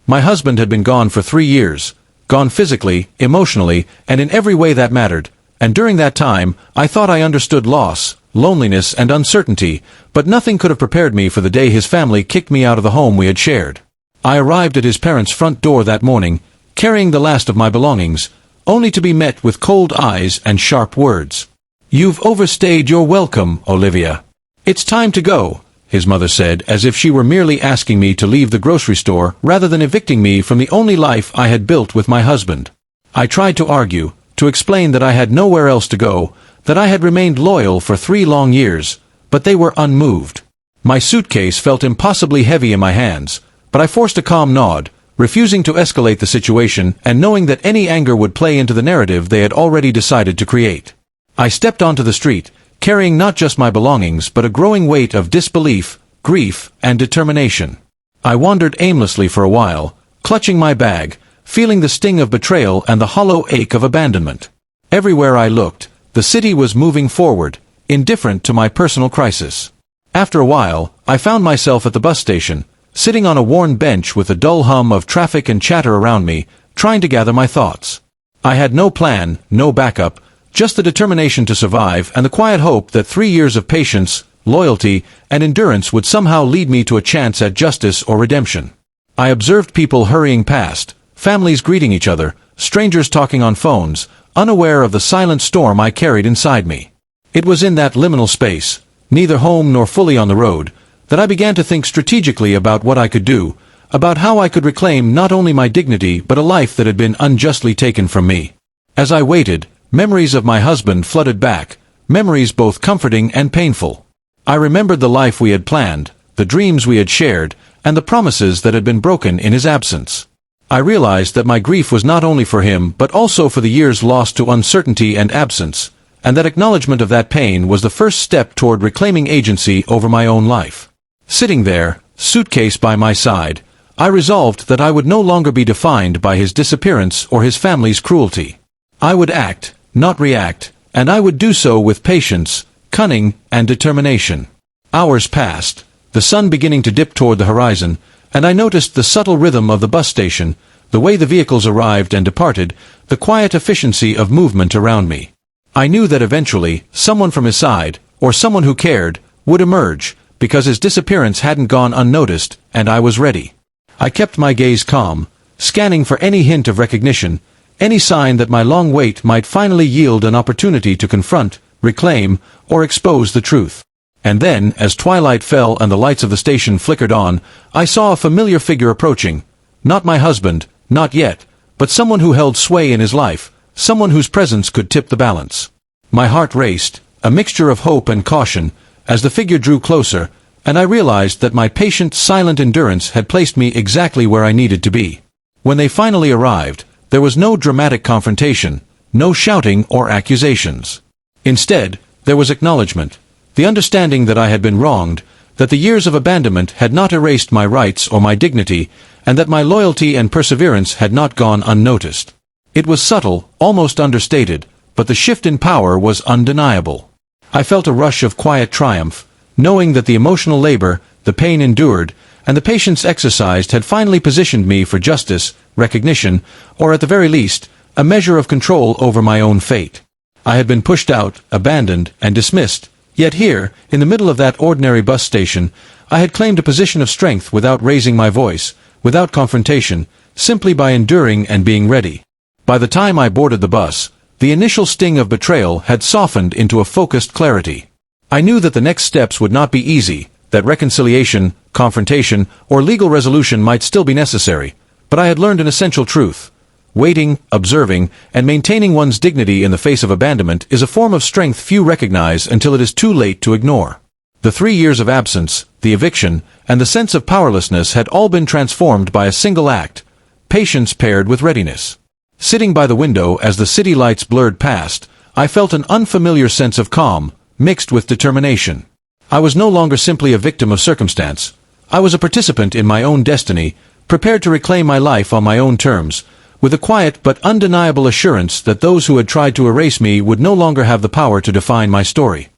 My husband had been gone for 3 years, gone physically, emotionally, and in every way that mattered, and during that time, I thought I understood loss, loneliness, and uncertainty, but nothing could have prepared me for the day his family kicked me out of the home we had shared. I arrived at his parents' front door that morning, carrying the last of my belongings, only to be met with cold eyes and sharp words. "You've overstayed your welcome, Olivia. It's time to go," his mother said, as if she were merely asking me to leave the grocery store rather than evicting me from the only life I had built with my husband. I tried to argue, to explain that I had nowhere else to go, that I had remained loyal for 3 long years, but they were unmoved. My suitcase felt impossibly heavy in my hands, but I forced a calm nod, refusing to escalate the situation and knowing that any anger would play into the narrative they had already decided to create. I stepped onto the street, carrying not just my belongings but a growing weight of disbelief, grief, and determination. I wandered aimlessly for a while, clutching my bag, feeling the sting of betrayal and the hollow ache of abandonment. Everywhere I looked, the city was moving forward, indifferent to my personal crisis. After a while, I found myself at the bus station, sitting on a worn bench with a dull hum of traffic and chatter around me, trying to gather my thoughts. I had no plan, no backup, just the determination to survive and the quiet hope that 3 years of patience, loyalty, and endurance would somehow lead me to a chance at justice or redemption. I observed people hurrying past, families greeting each other, strangers talking on phones, unaware of the silent storm I carried inside me. It was in that liminal space, neither home nor fully on the road, that I began to think strategically about what I could do, about how I could reclaim not only my dignity but a life that had been unjustly taken from me. As I waited, memories of my husband flooded back, memories both comforting and painful. I remembered the life we had planned, the dreams we had shared, and the promises that had been broken in his absence. I realized that my grief was not only for him but also for the years lost to uncertainty and absence, and that acknowledgement of that pain was the first step toward reclaiming agency over my own life. Sitting there, suitcase by my side, I resolved that I would no longer be defined by his disappearance or his family's cruelty. I would act, not react, and I would do so with patience, cunning, and determination. Hours passed, the sun beginning to dip toward the horizon, and I noticed the subtle rhythm of the bus station, the way the vehicles arrived and departed, the quiet efficiency of movement around me. I knew that eventually, someone from his side, or someone who cared, would emerge, because his disappearance hadn't gone unnoticed, and I was ready. I kept my gaze calm, scanning for any hint of recognition, any sign that my long wait might finally yield an opportunity to confront, reclaim, or expose the truth. And then, as twilight fell and the lights of the station flickered on, I saw a familiar figure approaching. Not my husband, not yet, but someone who held sway in his life, someone whose presence could tip the balance. My heart raced, a mixture of hope and caution, as the figure drew closer, and I realized that my patient, silent endurance had placed me exactly where I needed to be. When they finally arrived, there was no dramatic confrontation, no shouting or accusations. Instead, there was acknowledgement, the understanding that I had been wronged, that the years of abandonment had not erased my rights or my dignity, and that my loyalty and perseverance had not gone unnoticed. It was subtle, almost understated, but the shift in power was undeniable. I felt a rush of quiet triumph, knowing that the emotional labor, the pain endured, and the patience exercised had finally positioned me for justice, recognition, or at the very least, a measure of control over my own fate. I had been pushed out, abandoned, and dismissed, yet here, in the middle of that ordinary bus station, I had claimed a position of strength without raising my voice, without confrontation, simply by enduring and being ready. By the time I boarded the bus, the initial sting of betrayal had softened into a focused clarity. I knew that the next steps would not be easy, that reconciliation, confrontation, or legal resolution might still be necessary, but I had learned an essential truth. Waiting, observing, and maintaining one's dignity in the face of abandonment is a form of strength few recognize until it is too late to ignore. The 3 years of absence, the eviction, and the sense of powerlessness had all been transformed by a single act, patience paired with readiness. Sitting by the window as the city lights blurred past, I felt an unfamiliar sense of calm, mixed with determination. I was no longer simply a victim of circumstance. I was a participant in my own destiny, prepared to reclaim my life on my own terms, with a quiet but undeniable assurance that those who had tried to erase me would no longer have the power to define my story.